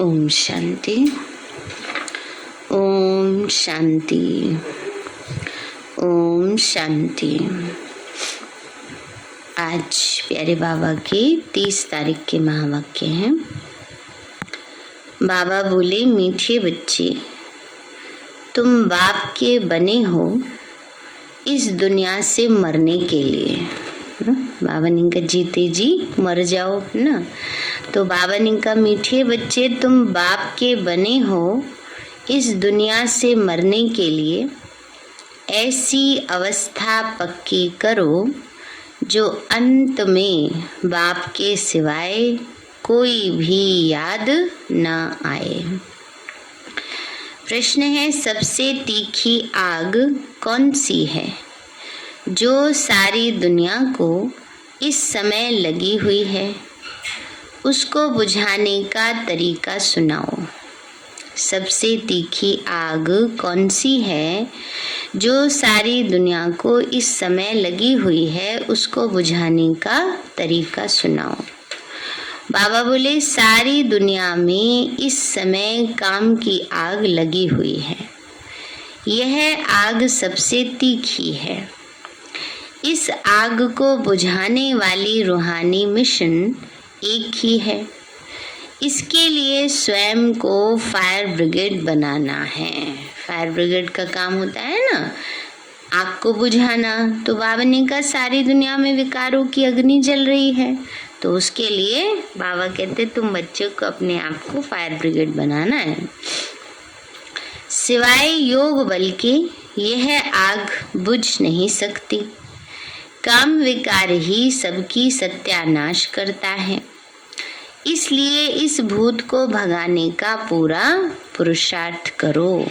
ओम शांति, ओम शांति, ओम शांति। आज प्यारे बाबा के 30 तारीख के महावाक्य हैं। बाबा बोले, मीठे बच्चे, तुम बाप के बने हो इस दुनिया से मरने के लिए। बाबा ने कहा, जीते जी मर जाओ ना। तो बाबा ने कहा, मीठे बच्चे, तुम बाप के बने हो इस दुनिया से मरने के लिए। ऐसी अवस्था पक्की करो जो अंत में बाप के सिवाय कोई भी याद न आए। प्रश्न है, सबसे तीखी आग कौन सी है जो सारी दुनिया को इस समय लगी हुई है? उसको बुझाने का तरीका सुनाओ। सबसे तीखी आग कौन सी है जो सारी दुनिया को इस समय लगी हुई है? उसको बुझाने का तरीका सुनाओ। बाबा बोले, सारी दुनिया में इस समय काम की आग लगी हुई है। यह आग सबसे तीखी है। इस आग को बुझाने वाली रूहानी मिशन एक ही है। इसके लिए स्वयं को फायर ब्रिगेड बनाना है। फायर ब्रिगेड का काम होता है ना, आग को बुझाना। तो बाबा ने कहा, सारी दुनिया में विकारों की अग्नि जल रही है, तो उसके लिए बाबा कहते तुम बच्चों को अपने आप को फायर ब्रिगेड बनाना है। सिवाय योग बल के यह आग बुझ नहीं सकती। काम विकार ही सबकी सत्यानाश करता है। इसलिए इस भूत को भगाने का पूरा पुरुषार्थ करो।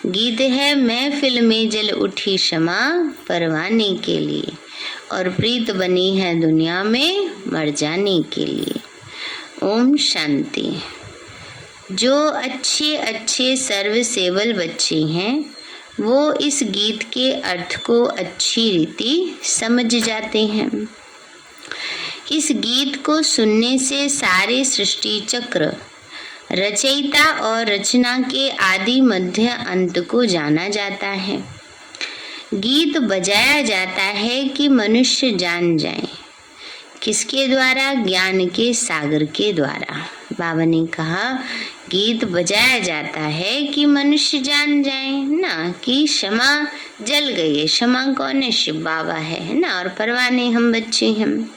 गीत है, महफिल में जल उठी क्षमा परवाने के लिए, और प्रीत बनी है दुनिया में मर जाने के लिए। ओम शांति। जो अच्छे अच्छे सर्वसेवल बच्चे हैं वो इस गीत के अर्थ को अच्छी रीति समझ जाते हैं। इस गीत को सुनने से सारे सृष्टि चक्र, रचयिता और रचना के आदि मध्य अंत को जाना जाता है। गीत बजाया जाता है कि मनुष्य जान जाए। किसके द्वारा? ज्ञान के सागर के द्वारा। बाबा ने कहा, गीत बजाया जाता है कि मनुष्य जान जाए ना कि क्षमा जल गई है। क्षमा कौन है? शिव बाबा है ना, और परवाने हम बच्चे हैं।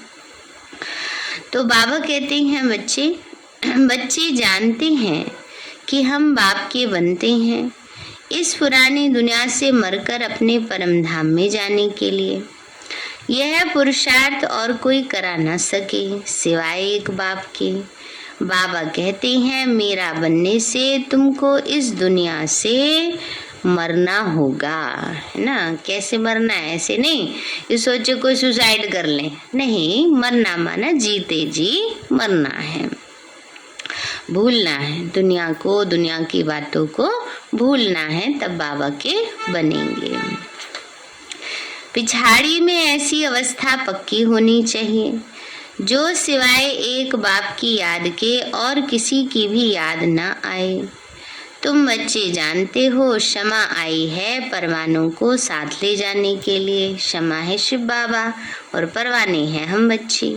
तो बाबा कहते हैं, बच्चे जानते हैं कि हम बाप के बनते हैं इस पुरानी दुनिया से मरकर अपने परम धाम में जाने के लिए। यह पुरुषार्थ और कोई करा न सके सिवाय एक बाप के। बाबा कहते हैं, मेरा बनने से तुमको इस दुनिया से मरना होगा, है ना। कैसे मरना है? ऐसे नहीं ये सोचे कोई सुसाइड कर ले, नहीं। मरना माना जीते जी मरना है, भूलना है दुनिया को, दुनिया की बातों को भूलना है, तब बाबा के बनेंगे। पिछाड़ी में ऐसी अवस्था पक्की होनी चाहिए जो सिवाय एक बाप की याद के और किसी की भी याद न आए। तुम बच्चे जानते हो, क्षमा आई है परवानों को साथ ले जाने के लिए। क्षमा है शिव बाबा और परवाने हैं हम बच्चे।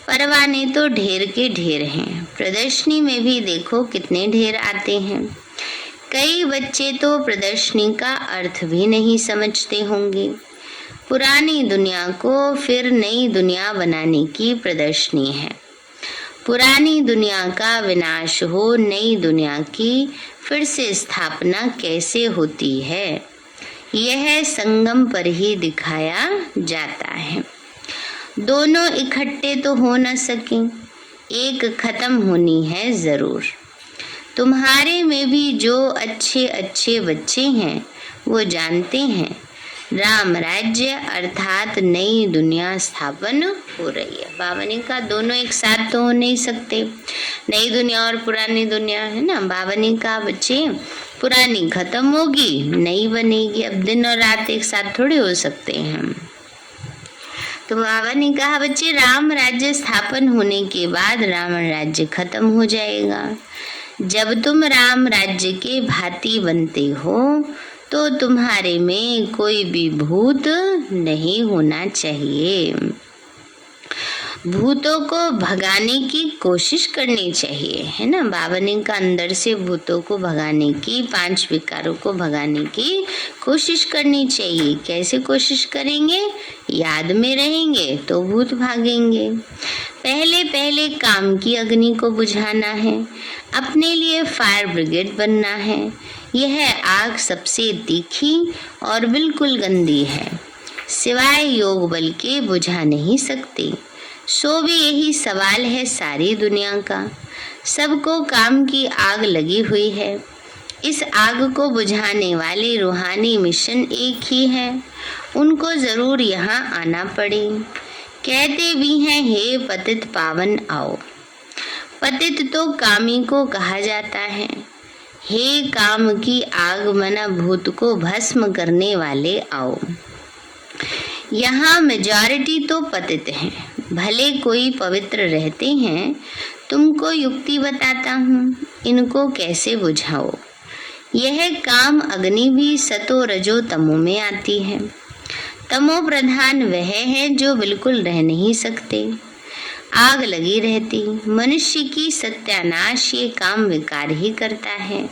परवाने तो ढेर के ढेर हैं। प्रदर्शनी में भी देखो कितने ढेर आते हैं। कई बच्चे तो प्रदर्शनी का अर्थ भी नहीं समझते होंगे। पुरानी दुनिया को फिर नई दुनिया बनाने की प्रदर्शनी है। पुरानी दुनिया का विनाश हो, नई दुनिया की फिर से स्थापना कैसे होती है, यह संगम पर ही दिखाया जाता है। दोनों इकट्ठे तो हो न सके, एक खत्म होनी है जरूर। तुम्हारे में भी जो अच्छे अच्छे बच्चे हैं वो जानते हैं राम राज्य अर्थात नई दुनिया स्थापन हो रही है। बाबा ने कहा, दोनों एक साथ तो हो नहीं सकते, नई दुनिया और पुरानी दुनिया, है ना। बाबा ने कहा, बच्चे पुरानी खत्म होगी, नई बनेगी। अब दिन और रात एक साथ थोड़े हो सकते हैं। तो बाबा ने कहा बच्चे, राम राज्य स्थापन होने के बाद रावण राज्य खत्म हो जाएगा। जब तुम राम राज्य के भांति बनते हो तो तुम्हारे में कोई भी भूत नहीं होना चाहिए। भूतों को भगाने की कोशिश करनी चाहिए, है ना। बाबा ने कहा अंदर से भूतों को भगाने की, 5 विकारों को भगाने की कोशिश करनी चाहिए। कैसे कोशिश करेंगे? याद में रहेंगे तो भूत भागेंगे। पहले पहले काम की अग्नि को बुझाना है, अपने लिए फायर ब्रिगेड बनना है। यह आग सबसे तीखी और बिल्कुल गंदी है, सिवाय योग बल के बुझा नहीं सकती। सो भी यही सवाल है सारी दुनिया का। सबको काम की आग लगी हुई है। इस आग को बुझाने वाले रूहानी मिशन एक ही है, उनको जरूर यहाँ आना पड़े। कहते भी हैं हे पतित पावन आओ। पतित तो कामी को कहा जाता है। हे काम की आग मना भूत को भस्म करने वाले आओ। यहाँ मेजॉरिटी तो पतित हैं, भले कोई पवित्र रहते हैं। तुमको युक्ति बताता हूँ, इनको कैसे बुझाओ। यह काम अग्नि भी सतो रजो तमो में आती है। तमो प्रधान वह है जो बिल्कुल रह नहीं सकते, आग लगी रहती। मनुष्य की सत्यानाश ये काम विकार ही करता है।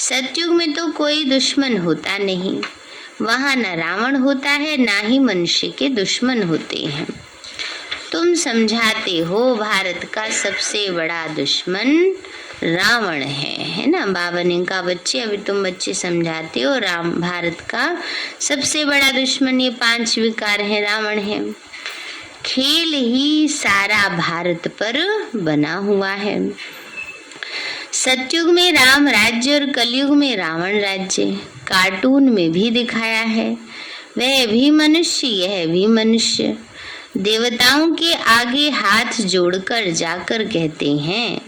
सतयुग में तो कोई दुश्मन होता नहीं, वहाँ न रावण होता है, ना ही मनुष्य के दुश्मन होते हैं। तुम समझाते हो भारत का सबसे बड़ा दुश्मन रावण है ना। बाबा ने कहा बच्चे, अभी तुम बच्चे समझाते हो भारत का सबसे बड़ा दुश्मन ये 5 विकार है, रावण है। खेल ही सारा भारत पर बना हुआ है। सतयुग में राम राज्य और कलयुग में रावण राज्य कार्टून में भी दिखाया है। वह भी मनुष्य, यह भी मनुष्य। देवताओं के आगे हाथ जोड़कर जाकर कहते हैं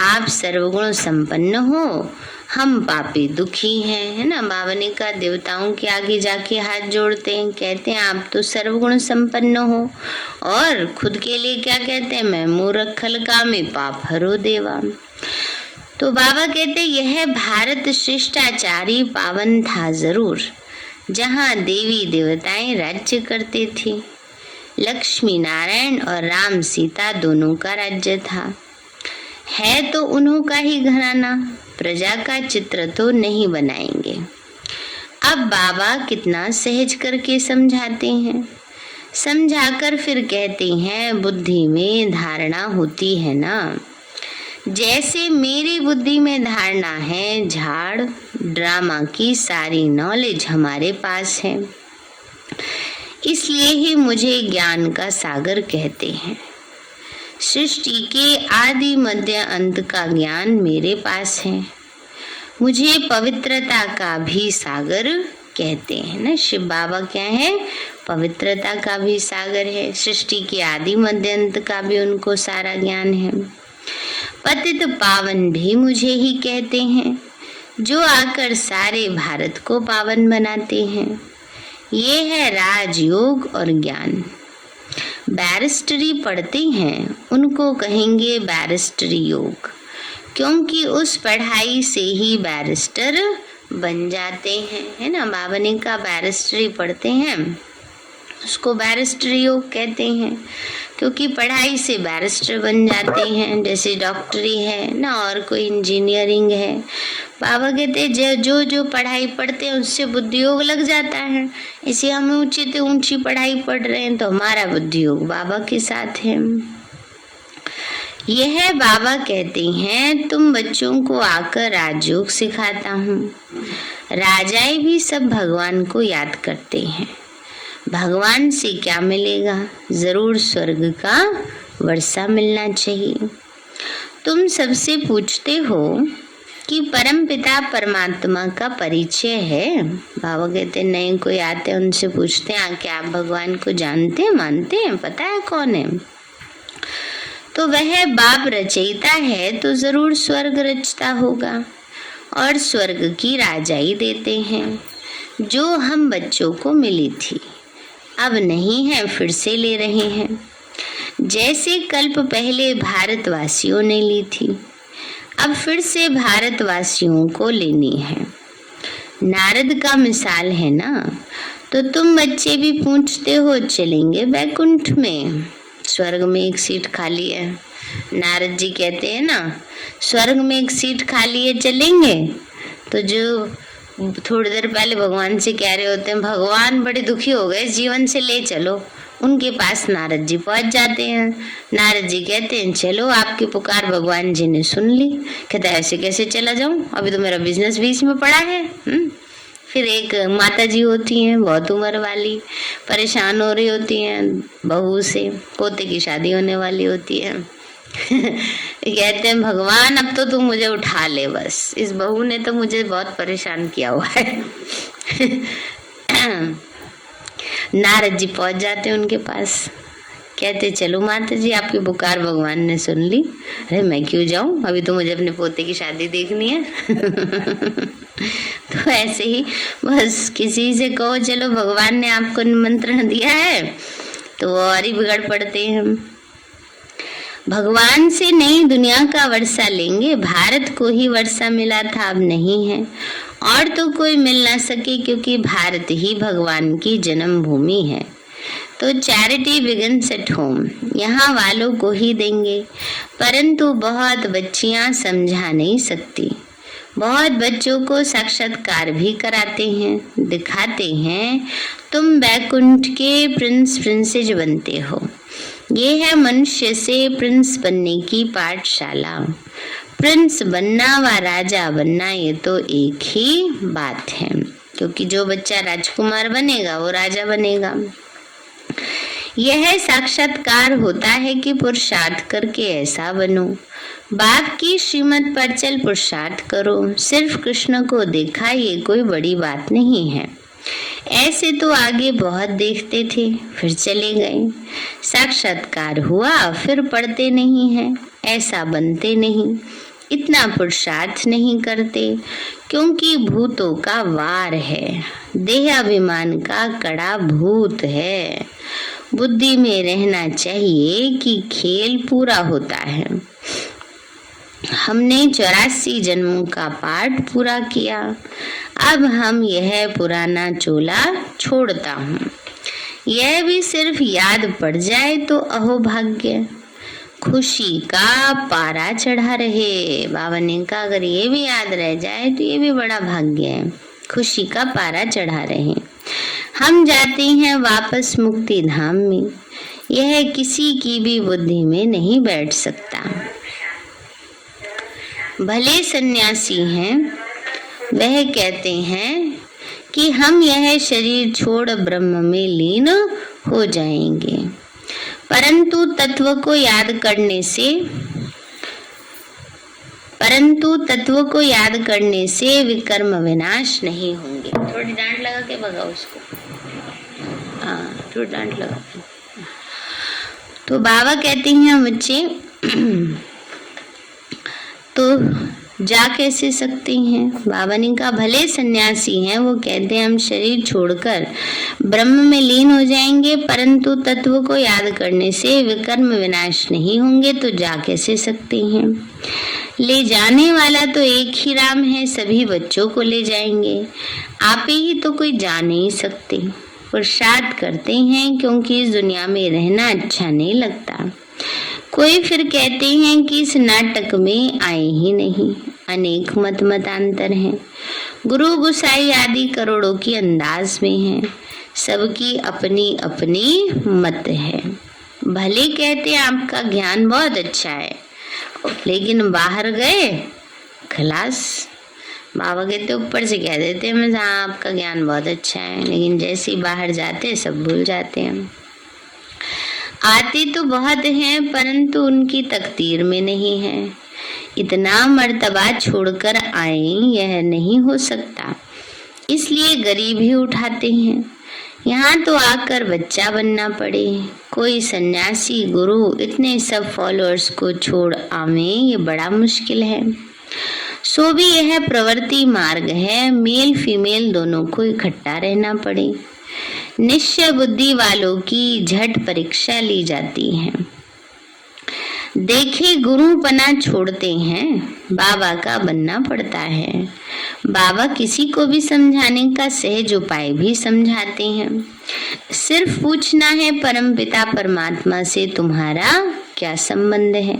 आप सर्वगुण संपन्न हो, हम पापी दुखी हैं, है ना। बाबा ने कहा देवताओं के आगे जाके हाथ जोड़ते हैं, कहते हैं आप तो सर्वगुण संपन्न हो, और खुद के लिए क्या कहते हैं, मैं मूर्ख खलकामी पाप हरो देवा। तो बाबा कहते यह भारत शिष्टाचारी पावन था जरूर, जहाँ देवी देवताएं राज्य करते थे। लक्ष्मी नारायण और राम सीता दोनों का राज्य था। है तो उन्हों का ही घराना, प्रजा का चित्र तो नहीं बनाएंगे। अब बाबा कितना सहज करके समझाते हैं। समझाकर फिर कहते हैं बुद्धि में धारणा होती है ना, जैसे मेरी बुद्धि में धारणा है, झाड़ ड्रामा की सारी नॉलेज हमारे पास है, इसलिए ही मुझे ज्ञान का सागर कहते हैं। सृष्टि के आदि मध्य अंत का ज्ञान मेरे पास है। मुझे पवित्रता का भी सागर कहते हैं ना। शिव बाबा क्या है, पवित्रता का भी सागर है। सृष्टि के आदि मध्य अंत का भी उनको सारा ज्ञान है। पतित पावन भी मुझे ही कहते हैं, जो आकर सारे भारत को पावन बनाते हैं। ये है राजयोग और ज्ञान। बैरिस्टरी पढ़ते हैं उनको कहेंगे बैरिस्टरी योग, क्योंकि उस पढ़ाई से ही बैरिस्टर बन जाते हैं, है ना। बाबा ने कहा बैरिस्टरी पढ़ते हैं उसको बैरिस्टरी योग कहते हैं, क्योंकि पढ़ाई से बैरिस्टर बन जाते हैं। जैसे डॉक्टरी है ना, और कोई इंजीनियरिंग है। बाबा कहते हैं जो जो पढ़ाई पढ़ते हैं उससे बुद्धि योग लग जाता है। इसे हम ऊंची से ऊंची पढ़ाई पढ़ रहे हैं तो हमारा बुद्धि योग बाबा के साथ है। यह बाबा कहते हैं तुम बच्चों को आकर राजयोग सिखाता हूँ। राजाएं भी सब भगवान को याद करते हैं। भगवान से क्या मिलेगा, जरूर स्वर्ग का वर्षा मिलना चाहिए। तुम सबसे पूछते हो कि परमपिता परमात्मा का परिचय है। बाबा कहते नहीं, कोई आते हैं उनसे पूछते हैं क्या आप भगवान को जानते हैं, मानते हैं, पता है कौन है। तो वह बाप रचयिता है तो जरूर स्वर्ग रचता होगा, और स्वर्ग की राजाई देते हैं जो हम बच्चों को मिली थी। अब नहीं है, फिर से ले रहे हैं, जैसे कल्प पहले भारतवासियों ने ली थी, अब फिर से भारतवासियों को लेनी है। नारद का मिसाल है ना। तो तुम बच्चे भी पूछते हो चलेंगे बैकुंठ में, स्वर्ग में एक सीट खाली है। नारद जी कहते हैं ना, स्वर्ग में एक सीट खाली है, चलेंगे। तो जो थोड़ी देर पहले भगवान से कह रहे होते हैं भगवान बड़े दुखी हो गए, जीवन से ले चलो, उनके पास नारद जी पहुंच जाते हैं। नारद जी कहते हैं चलो, आपकी पुकार भगवान जी ने सुन ली। कहते ऐसे कैसे चला जाऊं, अभी तो मेरा बिजनेस बीच में पड़ा है। फिर एक माता जी होती हैं बहुत उम्र वाली, परेशान हो रही होती हैं बहू से, पोते की शादी होने वाली होती है। कहते हैं भगवान अब तो तुम मुझे उठा ले, बस इस बहू ने तो मुझे बहुत परेशान किया हुआ है। नारद जी पहुंच जाते हैं उनके पास, कहते चलो माता जी, आपकी पुकार भगवान ने सुन ली। अरे मैं क्यों जाऊं, अभी तो मुझे अपने पोते की शादी देखनी है। तो ऐसे ही बस किसी से कहो चलो भगवान ने आपको निमंत्रण दिया है तो वो और ही बिगड़ पड़ते हैं। भगवान से नई दुनिया का वर्षा लेंगे, भारत को ही वर्षा मिला था, अब नहीं है और तो कोई मिल ना सके, क्योंकि भारत ही भगवान की जन्मभूमि है। तो चैरिटी बिगिंस एट होम, यहाँ वालों को ही देंगे। परंतु बहुत बच्चियां समझा नहीं सकती, बहुत बच्चों को साक्षात्कार भी कराते हैं, दिखाते हैं तुम बैकुंठ के प्रिंस प्रिंसेस बनते हो। ये है मनुष्य से प्रिंस बनने की पाठशाला। प्रिंस बनना व राजा बनना ये तो एक ही बात है, क्योंकि जो बच्चा राजकुमार बनेगा वो राजा बनेगा। यह साक्षात्कार होता है कि पुरुषार्थ करके ऐसा बनो, बाप की श्रीमत पर चल पुरुषार्थ करो। सिर्फ कृष्ण को देखा ये कोई बड़ी बात नहीं है। ऐसे तो आगे बहुत देखते थे, फिर चले गए। साक्षात्कार हुआ फिर पढ़ते नहीं हैं, ऐसा बनते नहीं, इतना पुरुषार्थ नहीं करते, क्योंकि भूतों का वार है, देहाभिमान का कड़ा भूत है। बुद्धि में रहना चाहिए कि खेल पूरा होता है। हमने 84 जन्मों का पाठ पूरा किया, अब हम यह पुराना चोला छोड़ता हूँ। यह भी सिर्फ याद पड़ जाए तो अहो भाग्य, खुशी का पारा चढ़ा रहे। बाबा ने कहा अगर ये भी याद रह जाए तो ये भी बड़ा भाग्य है, खुशी का पारा चढ़ा रहे। हम जाते हैं वापस मुक्ति धाम में, यह किसी की भी बुद्धि में नहीं बैठ सकता। भले सन्यासी हैं, वह कहते हैं कि हम यह शरीर छोड़ ब्रह्म में लीन हो जाएंगे, परंतु तत्व को याद करने से विकर्म विनाश नहीं होंगे। थोड़ी डांट लगा के भगा उसको, हाँ थोड़ी डांट लगा। तो बाबा कहते हैं बच्चे तो जा कैसे सकते हैं। बाबा ने कहा भले सन्यासी हैं, वो कहते हैं हम शरीर छोड़कर ब्रह्म में लीन हो जाएंगे, परंतु तत्व को याद करने से विकर्म विनाश नहीं होंगे, तो जा कैसे सकते हैं। ले जाने वाला तो एक ही राम है, सभी बच्चों को ले जाएंगे, आप ही तो कोई जा नहीं सकते। पुरुषार्थ करते हैं क्योंकि इस दुनिया में रहना अच्छा नहीं लगता। कोई फिर कहते हैं कि इस नाटक में आए ही नहीं, अनेक मतांतर हैं, गुरु गुसाई आदि करोड़ों की अंदाज में हैं, सबकी अपनी अपनी मत है। भले कहते हैं आपका ज्ञान बहुत अच्छा है, लेकिन बाहर गए खलास। बाबा कहते ऊपर से कह देते हैं मैं हाँ आपका ज्ञान बहुत अच्छा है, लेकिन जैसे ही बाहर जाते सब भूल जाते हैं। आते तो बहुत हैं, परंतु उनकी तकदीर में नहीं है। इतना मर्तबा छोड़कर आए यह नहीं हो सकता, इसलिए गरीब ही उठाते हैं। यहाँ तो आकर बच्चा बनना पड़े। कोई सन्यासी गुरु इतने सब फॉलोअर्स को छोड़ आवे, ये बड़ा मुश्किल है। सो भी यह प्रवृत्ति मार्ग है, मेल फीमेल दोनों को इकट्ठा रहना पड़े। निश्चय बुद्धि वालों की झट परीक्षा ली जाती है। देखे गुरुपना छोड़ते हैं, बाबा का बनना पड़ता है। बाबा किसी को भी समझाने का सहज उपाय भी समझाते हैं। सिर्फ पूछना है परमपिता परमात्मा से तुम्हारा क्या संबंध है,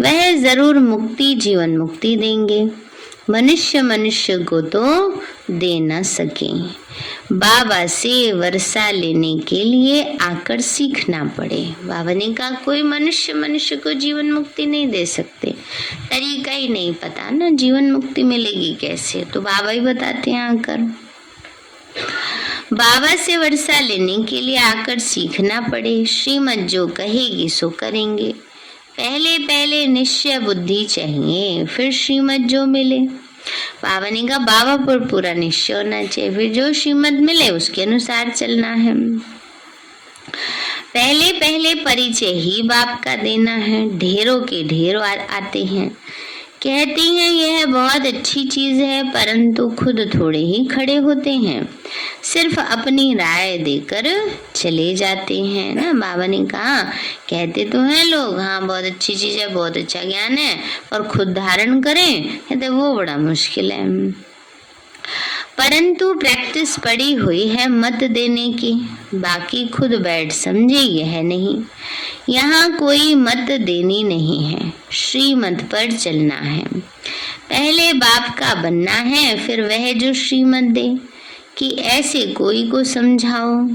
वह जरूर मुक्ति जीवन मुक्ति देंगे। मनुष्य को तो दे न सके, बाबा से वर्षा लेने के लिए आकर सीखना पड़े। बाबा ने कहा कोई मनुष्य को जीवन मुक्ति नहीं दे सकते, तरीका ही नहीं पता ना, जीवन मुक्ति मिलेगी कैसे, तो बाबा ही बताते हैं आकर। बाबा से वर्षा लेने के लिए आकर सीखना पड़े। श्रीमत जो कहेगी सो करेंगे। पहले पहले निश्चय बुद्धि चाहिए, फिर श्रीमत जो मिले। बाबा ने कहा बाबा पर पूरा निश्चय होना चाहिए, फिर जो श्रीमत मिले उसके अनुसार चलना है। पहले पहले परिचय ही बाप का देना है। ढेरों के ढेरों आते हैं, कहते हैं यह बहुत अच्छी चीज है, परंतु खुद थोड़े ही खड़े होते हैं, सिर्फ अपनी राय देकर चले जाते हैं ना। बाबा ने कहा कहते तो हैं लोग हाँ बहुत अच्छी चीज है, बहुत अच्छा ज्ञान है, और खुद धारण करें कहते वो बड़ा मुश्किल है। परंतु प्रैक्टिस पड़ी हुई है मत देने की, बाकी खुद बैठ समझे यह नहीं। यहाँ कोई मत देनी नहीं है, श्रीमत पर चलना है। पहले बाप का बनना है, फिर वह जो श्रीमत दे कि ऐसे कोई को समझाओ।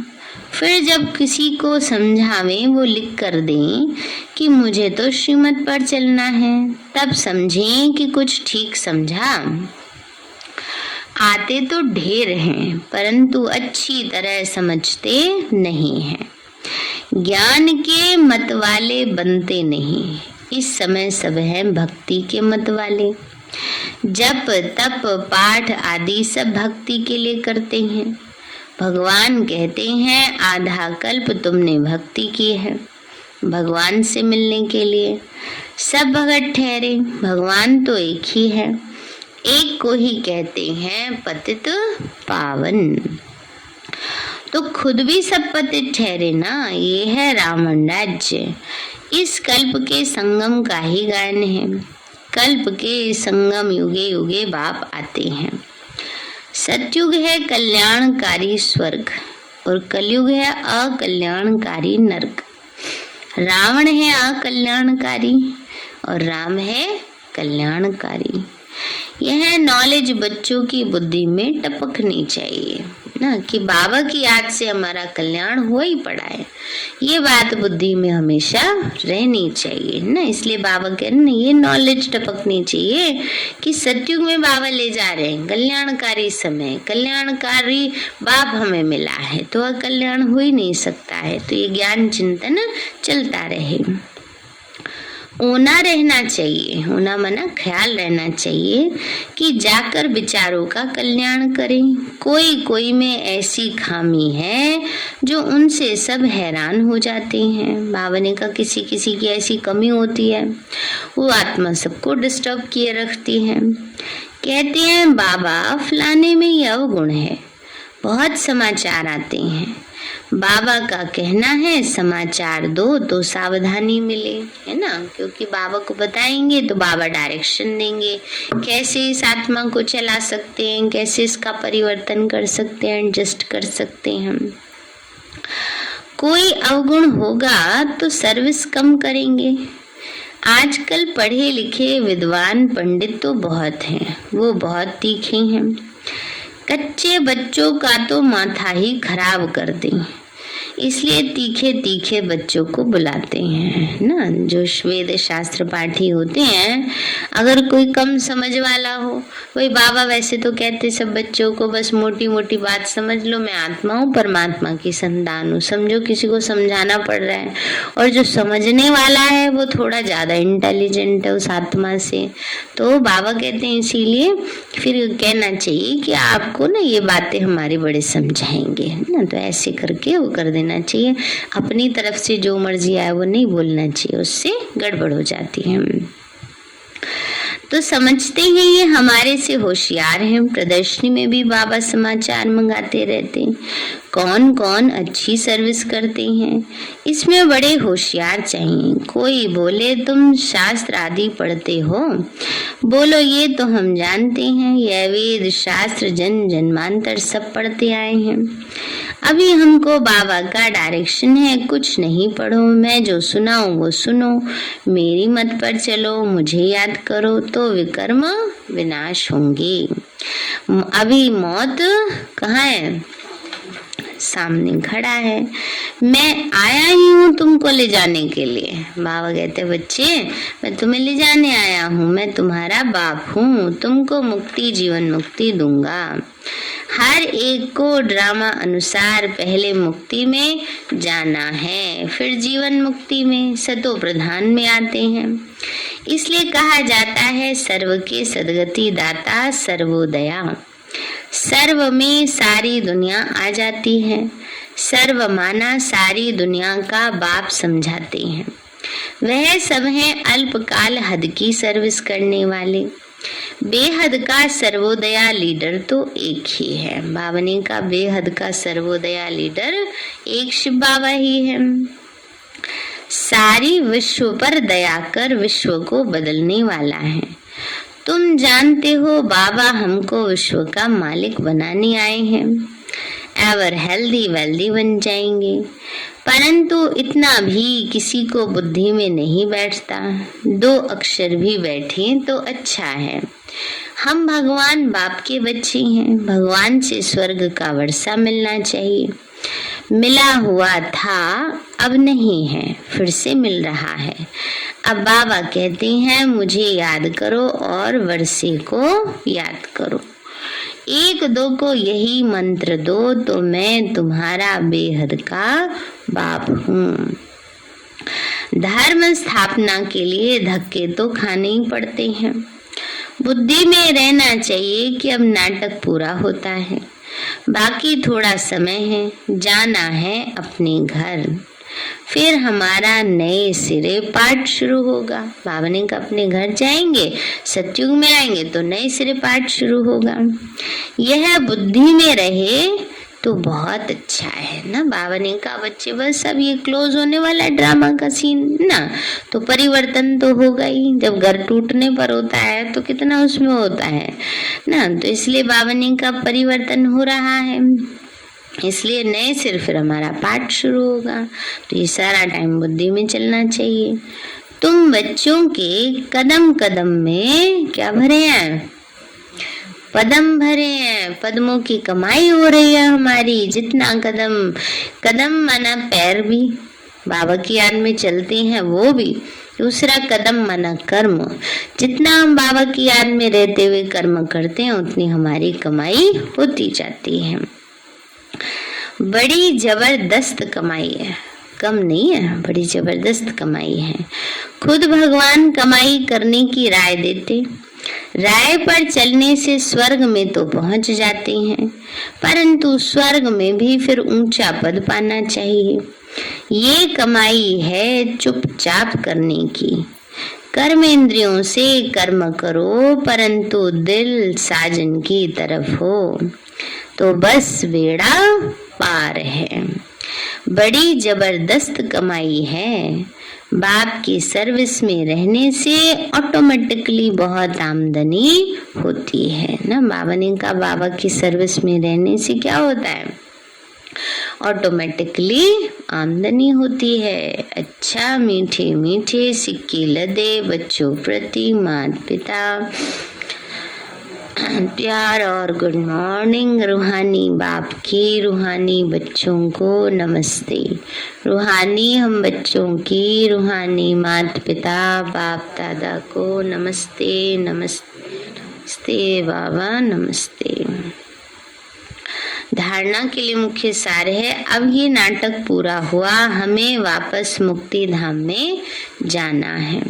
फिर जब किसी को समझावे वो लिख कर दें कि मुझे तो श्रीमत पर चलना है, तब समझें कि कुछ ठीक समझा। आते तो ढेर हैं, परंतु अच्छी तरह समझते नहीं हैं। ज्ञान के मत वाले बनते नहीं, इस समय सब हैं भक्ति के मत वाले। जप तप पाठ आदि सब भक्ति के लिए करते हैं। भगवान कहते हैं आधा कल्प तुमने भक्ति की है, भगवान से मिलने के लिए। सब भगत ठहरे, भगवान तो एक ही है, एक को ही कहते हैं पतित पावन। तो खुद भी सब पतित ठहरे ना, ये है रावण राज्य। इस कल्प के संगम का ही गायन है। कल्प के संगम युगे युगे बाप आते हैं। सतयुग है कल्याणकारी स्वर्ग और कलयुग है अकल्याणकारी नरक। रावण है अकल्याणकारी और राम है कल्याणकारी। यह नॉलेज बच्चों की बुद्धि में टपकनी चाहिए ना कि बाबा की याद से हमारा कल्याण हो ही पड़ा है, ये बात बुद्धि में हमेशा रहनी चाहिए ना। इसलिए बाबा कह रहे हैं ये नॉलेज टपकनी चाहिए कि सतयुग में बाबा ले जा रहे हैं, कल्याणकारी समय, कल्याणकारी बाप हमें मिला है, तो अकल्याण हो ही नहीं सकता है। तो ये ज्ञान चिंतन चलता रहे। होना रहना चाहिए, होना मना ख्याल रहना चाहिए कि जाकर विचारों का कल्याण करें। कोई कोई में ऐसी खामी है जो उनसे सब हैरान हो जाते हैं। बाबा ने कहा किसी किसी की ऐसी कमी होती है, वो आत्मा सबको डिस्टर्ब किए रखती है। कहते हैं बाबा फलाने में ये अवगुण है, बहुत समाचार आते हैं। बाबा का कहना है समाचार दो तो सावधानी मिले, है ना, क्योंकि बाबा को बताएंगे तो बाबा डायरेक्शन देंगे, कैसे इस आत्मा को चला सकते हैं, कैसे इसका परिवर्तन कर सकते हैं, एडजस्ट कर सकते हैं। कोई अवगुण होगा तो सर्विस कम करेंगे। आजकल पढ़े लिखे विद्वान पंडित तो बहुत हैं, वो बहुत तीखे हैं। कच्चे बच्चों का तो माथा ही खराब कर दें, इसलिए तीखे तीखे बच्चों को बुलाते हैं ना। जो वेद शास्त्र पाठी होते हैं, अगर कोई कम समझ वाला हो, वही बाबा वैसे तो कहते सब बच्चों को बस मोटी मोटी बात समझ लो, मैं आत्मा हूँ, परमात्मा की संतान हूँ, समझो किसी को समझाना पड़ रहा है। और जो समझने वाला है वो थोड़ा ज्यादा इंटेलिजेंट है उस आत्मा से, तो बाबा कहते हैं इसीलिए फिर कहना चाहिए कि आपको ना ये बातें हमारे बड़े समझाएंगे ना, तो ऐसे करके वो कर देना चाहिए। अपनी तरफ से जो मर्जी आए वो नहीं बोलना चाहिए, उससे गड़बड़ हो जाती है। तो समझते हैं ये हमारे से होशियार हैं। प्रदर्शनी में भी बाबा समाचार मंगाते रहते हैं। कौन कौन अच्छी सर्विस करते हैं, इसमें बड़े होशियार चाहिए। कोई बोले तुम शास्त्र आदि पढ़ते हो, बोलो ये तो हम जानते हैं, यह वेद शास्त्र जन जन्मांतर सब पढ़ते आए हैं। अभी हमको बाबा का डायरेक्शन है, कुछ नहीं पढ़ो, मैं जो सुनाऊं वो सुनो, मेरी मत पर चलो, मुझे याद करो तो विकर्म विनाश होंगे। अभी मौत कहाँ है? सामने खड़ा है। मैं आया ही हूँ तुमको ले जाने के लिए। बाबा कहते बच्चे, मैं तुम्हें ले जाने आया हूँ, मैं तुम्हारा बाप हूँ, तुमको मुक्ति जीवन मुक्ति दूंगा। हर एक को ड्रामा अनुसार पहले मुक्ति में जाना है, फिर जीवन मुक्ति में, सतो प्रधान में आते हैं। इसलिए कहा जाता है सर्व के सदगति दाता सर्वोदया। सर्व में सारी दुनिया आ जाती है। सर्व माना सारी दुनिया का बाप समझाते हैं। वह सब हैं अल्पकाल हद की सर्विस करने वाले। बेहद का सर्वोदया लीडर तो एक ही है। बाबा ने का बेहद का सर्वोदया लीडर एक शिव बाबा ही है। सारी विश्व पर दया कर विश्व को बदलने वाला है। तुम जानते हो बाबा हमको विश्व का मालिक बनाने आए हैं। एवर हेल्दी वेल्दी बन जाएंगे, परंतु इतना भी किसी को बुद्धि में नहीं बैठता। 2 अक्षर भी बैठे तो अच्छा है। हम भगवान बाप के बच्चे हैं। भगवान से स्वर्ग का वर्षा मिलना चाहिए। मिला हुआ था, अब नहीं है, फिर से मिल रहा है। अब बाबा कहते हैं मुझे याद करो और वर्षे को याद करो। 1-2 को यही मंत्र दो तो मैं तुम्हारा बेहद का बाप हूँ। धर्म स्थापना के लिए धक्के तो खाने ही पड़ते हैं। बुद्धि में रहना चाहिए कि अब नाटक पूरा होता है, बाकी थोड़ा समय है, जाना है अपने घर, फिर हमारा नए सिरे पाठ शुरू होगा। बाबा ने कहा अपने घर जाएंगे, सतयुग में आएंगे तो नए सिरे पाठ शुरू होगा। यह बुद्धि में रहे तो बहुत अच्छा है ना। बाबा ने कहा बच्चे बस अब ये क्लोज होने वाला है ड्रामा का सीन ना, तो परिवर्तन तो होगा ही। जब घर टूटने पर होता है तो कितना उसमें होता है ना, तो इसलिए बाबा ने कहा परिवर्तन हो रहा है, इसलिए नए सिर फिर हमारा पाठ शुरू होगा। तो ये सारा टाइम बुद्धि में चलना चाहिए। तुम बच्चों के कदम कदम में क्या भरे हैं? पदम भरे हैं। पद्मों की कमाई हो रही है हमारी। जितना कदम, कदम माना पैर भी, बाबा की याद में चलते हैं वो भी। दूसरा कदम माना कर्म। जितना हम बाबा की याद में रहते हुए कर्म करते हैं उतनी हमारी कमाई होती जाती है। बड़ी जबरदस्त कमाई है, कम नहीं है, बड़ी जबरदस्त कमाई है। खुद भगवान कमाई करने की राय देते। राय पर चलने से स्वर्ग में तो पहुंच जाते हैं, परंतु स्वर्ग में भी फिर ऊंचा पद पाना चाहिए। ये कमाई है चुपचाप करने की। कर्म इंद्रियों से कर्म करो, परंतु दिल साजन की तरफ हो तो बस बेड़ा पार है। बड़ी जबरदस्त कमाई है। बाप की सर्विस में रहने से ऑटोमेटिकली बहुत आमदनी होती है ना। बाबा ने कहा बाबा की सर्विस में रहने से क्या होता है? ऑटोमेटिकली आमदनी होती है। अच्छा मीठे मीठे सिक्के लदे बच्चों प्रति माता पिता प्यार और गुड मॉर्निंग। रूहानी बाप की रूहानी बच्चों को नमस्ते। रूहानी हम बच्चों की रूहानी माता पिता बाप दादा को नमस्ते नमस्ते बाबा नमस्ते। धारणा के लिए मुख्य सार है, अब ये नाटक पूरा हुआ, हमें वापस मुक्ति धाम में जाना है।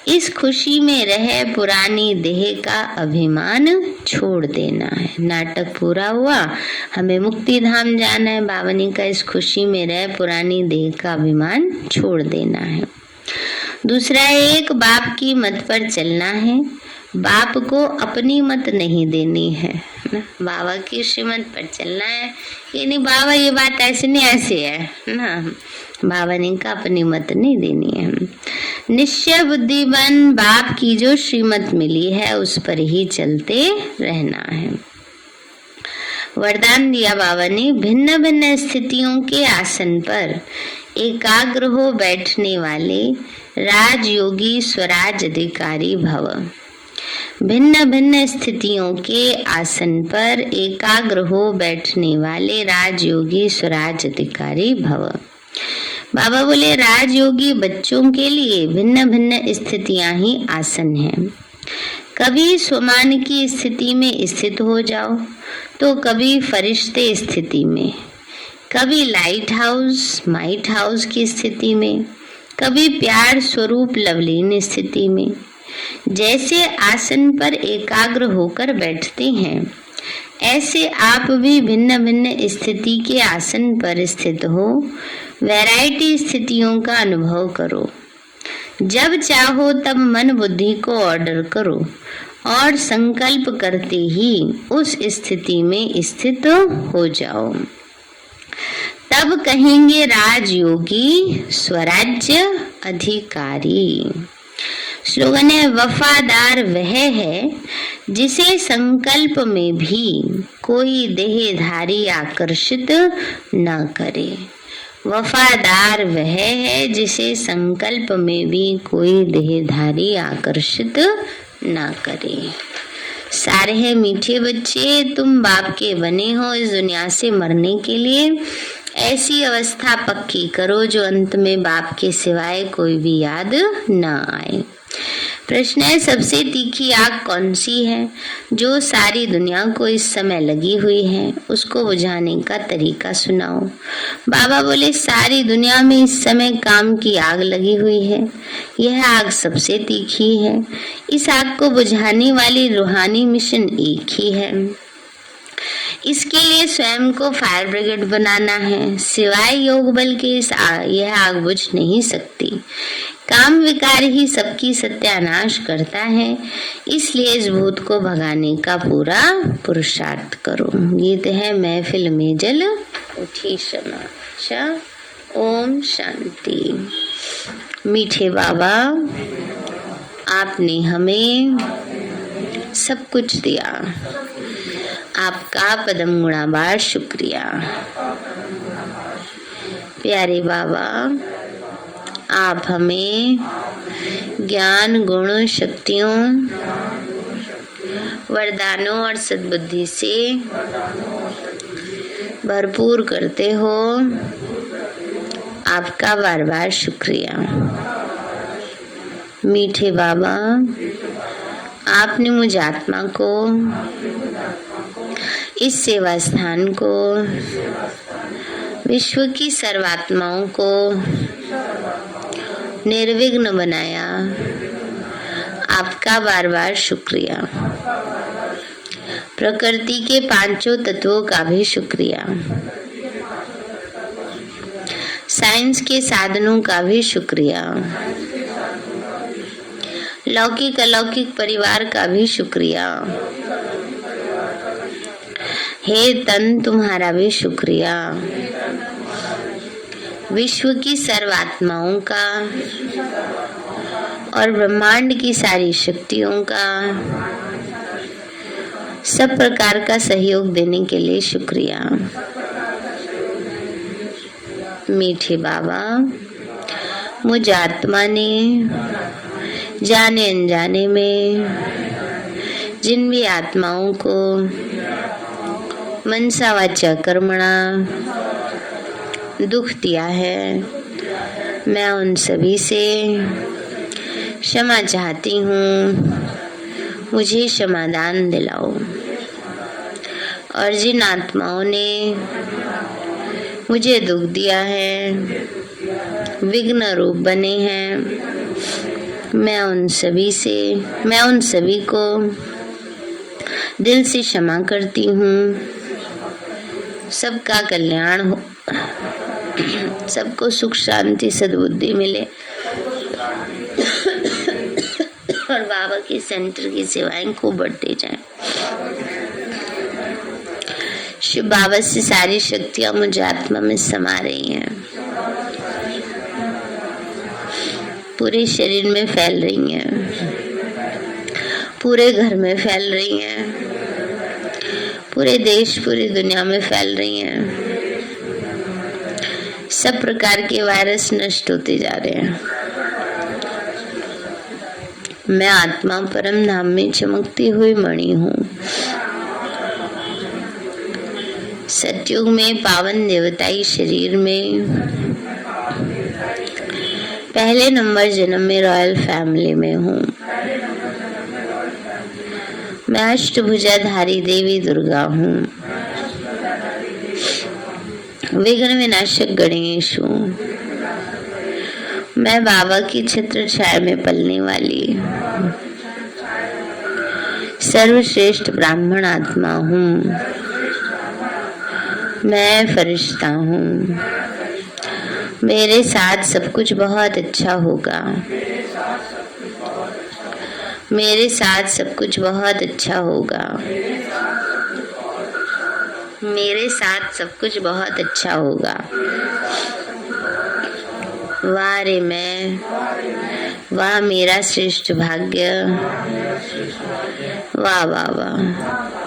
इस खुशी में रहे पुरानी देह का अभिमान छोड़ देना है। नाटक पूरा हुआ, हमें मुक्ति धाम जाना है। बाबा ने कहा इस खुशी में रहे पुरानी देह का अभिमान छोड़ देना है। दूसरा एक बाप की मत पर चलना है। बाप को अपनी मत नहीं देनी है ना, बाबा की श्रीमत पर चलना है। ये नहीं बाबा ये बात ऐसे नहीं ऐसे है ना, बाबा ने कहा अपनी मत नहीं देनी है। निश्चय बुद्धि बन, बाप की जो श्रीमत मिली है उस पर ही चलते रहना है। वरदान दिया बाबा ने, भिन्न भिन्न स्थितियों के आसन पर एकाग्र हो बैठने वाले राजयोगी स्वराज अधिकारी भव। भिन्न भिन्न स्थितियों के आसन पर एकाग्र हो बैठने वाले राजयोगी स्वराज अधिकारी भव। बाबा बोले राजयोगी बच्चों के लिए भिन्न भिन्न स्थितियां ही आसन हैं। कभी स्वमान की स्थिति में स्थित हो जाओ तो कभी फरिश्ते स्थिति में, कभी लाइट हाउस माइट हाउस की स्थिति में, कभी प्यार स्वरूप लवलीन स्थिति में। जैसे आसन पर एकाग्र होकर बैठते हैं ऐसे आप भी भिन्न भिन्न स्थिति के आसन पर स्थित हो वैरायटी स्थितियों का अनुभव करो। जब चाहो तब मन बुद्धि को ऑर्डर करो और संकल्प करते ही उस स्थिति में स्थित हो जाओ। तब कहेंगे राजयोगी स्वराज्य अधिकारी। स्लोगन है, वफादार वह है जिसे संकल्प में भी कोई देहधारी आकर्षित न करे। वफादार वह है जिसे संकल्प में भी कोई देहधारी आकर्षित न करे। सारे हैं मीठे बच्चे, तुम बाप के बने हो इस दुनिया से मरने के लिए। ऐसी अवस्था पक्की करो जो अंत में बाप के सिवाय कोई भी याद न आए। प्रश्न है, सबसे तीखी आग कौन सी है जो सारी दुनिया को इस समय लगी हुई है, उसको बुझाने का तरीका सुनाओ। बाबा बोले सारी दुनिया में इस समय काम की आग लगी हुई है, यह आग सबसे तीखी है। इस आग को बुझाने वाली रूहानी मिशन एक ही है। इसके लिए स्वयं को फायर ब्रिगेड बनाना है, सिवाय योग बल के यह आग बुझ नहीं सकती। काम विकार ही सबकी सत्यानाश करता है, इसलिए इस भूत को भगाने का पूरा पुरुषार्थ करो। गीत है, महफिल में जल उठी शमा। ओम शांति। मीठे बाबा, आपने हमें सब कुछ दिया, आपका पदम गुणाबार शुक्रिया। प्यारे बाबा, आप हमें ज्ञान गुण शक्तियों वरदानों और सद्बुद्धि से भरपूर करते हो, आपका बार बार शुक्रिया। मीठे बाबा, आपने मुझ आत्मा को, इस सेवा स्थान को, विश्व की सर्वात्माओं को निर्विघ्न बनाया, आपका बार बार शुक्रिया। प्रकृति के पांचों तत्वों का भी शुक्रिया, साइंस के साधनों का भी शुक्रिया, लौकिक अलौकिक परिवार का भी शुक्रिया। हे तन, तुम्हारा भी शुक्रिया। विश्व की सर्वात्माओं का और ब्रह्मांड की सारी शक्तियों का सब प्रकार का सहयोग देने के लिए शुक्रिया। मीठे बाबा, मुझ आत्मा ने जाने अनजाने में जिन भी आत्माओं को मनसा वाचा कर्मणा दुख दिया है, मैं उन सभी से क्षमा चाहती हूँ, मुझे क्षमादान दिलाओ। और जिन आत्माओं ने मुझे दुख दिया है, विघ्न रूप बने हैं, मैं उन सभी को दिल से क्षमा करती हूँ। सबका कल्याण हो, सबको सुख शांति सद्बुद्धि मिले। और बाबा के सेंटर की सेवाएं खूब बढ़ते जाएं। शिव बाबा से सारी शक्तियां मुझ आत्मा में समा रही हैं, पूरे शरीर में फैल रही हैं, पूरे घर में फैल रही हैं, पूरे देश पूरी दुनिया में फैल रही हैं। सब प्रकार के वायरस नष्ट होते जा रहे हैं। मैं आत्मा परम धाम में चमकती हुई मणि हूँ। सतयुग में पावन देवताई शरीर में पहले नंबर जन्म में रॉयल फैमिली में हूँ। मैं अष्टभुजाधारी देवी दुर्गा हूँ। विघ्न विनाशक गणेश हूँ। मैं बाबा की छत्र छाया में पलने वाली सर्वश्रेष्ठ ब्राह्मण आत्मा हूँ। मैं फरिश्ता हूँ। मेरे साथ सब कुछ बहुत अच्छा होगा। मेरे साथ सब कुछ बहुत अच्छा होगा। मेरे साथ सब कुछ बहुत अच्छा होगा। वाह रे मैं, वाह मेरा श्रेष्ठ भाग्य, वाह वाह वाह।